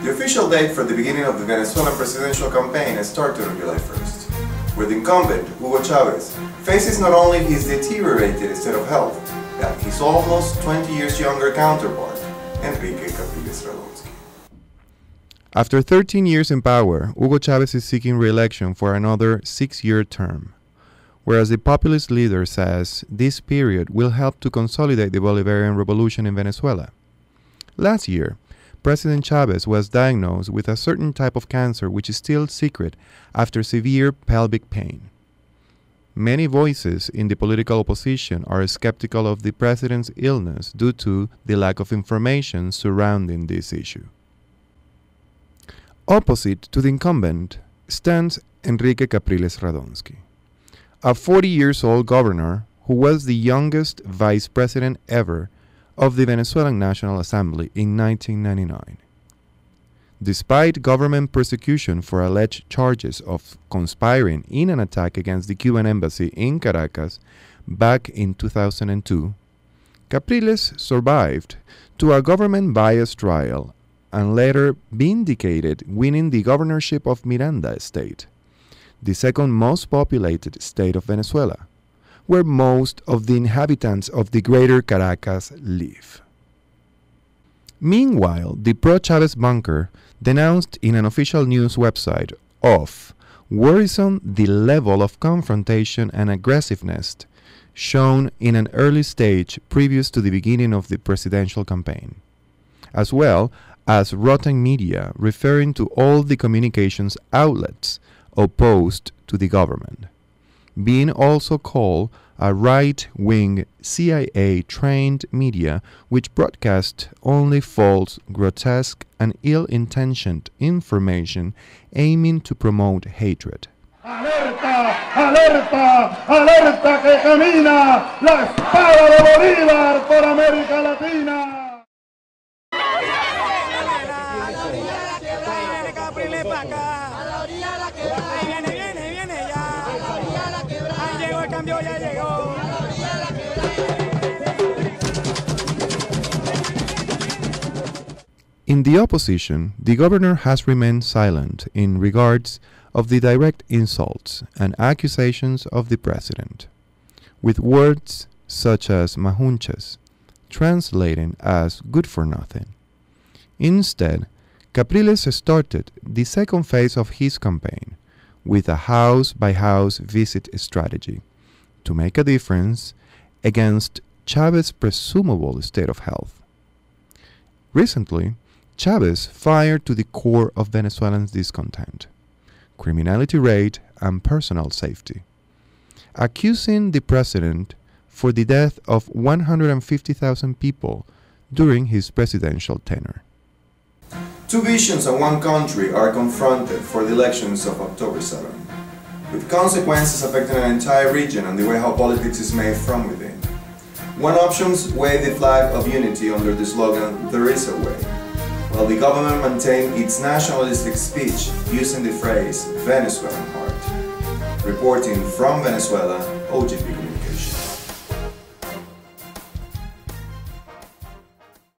The official date for the beginning of the Venezuelan presidential campaign started on July 1st, where the incumbent, Hugo Chavez, faces not only his deteriorated state of health, but his almost 20 years younger counterpart, Enrique Capriles-Radonsky. After 13 years in power, Hugo Chavez is seeking re-election for another 6-year term, whereas the populist leader says this period will help to consolidate the Bolivarian revolution in Venezuela. Last year, President Chavez was diagnosed with a certain type of cancer which is still secret after severe pelvic pain. Many voices in the political opposition are skeptical of the president's illness due to the lack of information surrounding this issue. Opposite to the incumbent stands Enrique Capriles-Radonsky, a 40-year-old governor who was the youngest vice president ever of the Venezuelan National Assembly in 1999. Despite government persecution for alleged charges of conspiring in an attack against the Cuban embassy in Caracas back in 2002, Capriles survived to a government-biased trial and later vindicated winning the governorship of Miranda State, the second most populated state of Venezuela, where most of the inhabitants of the greater Caracas live. Meanwhile, the pro-Chavez bunker denounced in an official news website of worrisome the level of confrontation and aggressiveness shown in an early stage previous to the beginning of the presidential campaign, as well as rotten media referring to all the communications outlets opposed to the government, being also called a right-wing CIA-trained media which broadcast only false, grotesque, and ill-intentioned information aiming to promote hatred. ¡Alerta! ¡Alerta! ¡Alerta que camina la espada de Bolívar por América Latina! In the opposition, the governor has remained silent in regards of the direct insults and accusations of the president, with words such as mahunches, translating as good for nothing. Instead, Capriles started the second phase of his campaign with a house-by-house visit strategy to make a difference against Chavez's presumable state of health. Recently, Chavez fired to the core of Venezuelans' discontent, criminality rate, and personal safety, accusing the president for the death of 150,000 people during his presidential tenure. Two visions of one country are confronted for the elections of October 7, with consequences affecting an entire region and the way how politics is made from within. One option wave the flag of unity under the slogan, "There is a way," while the government maintained its nationalistic speech using the phrase Venezuelan heart. Reporting from Venezuela, OGP.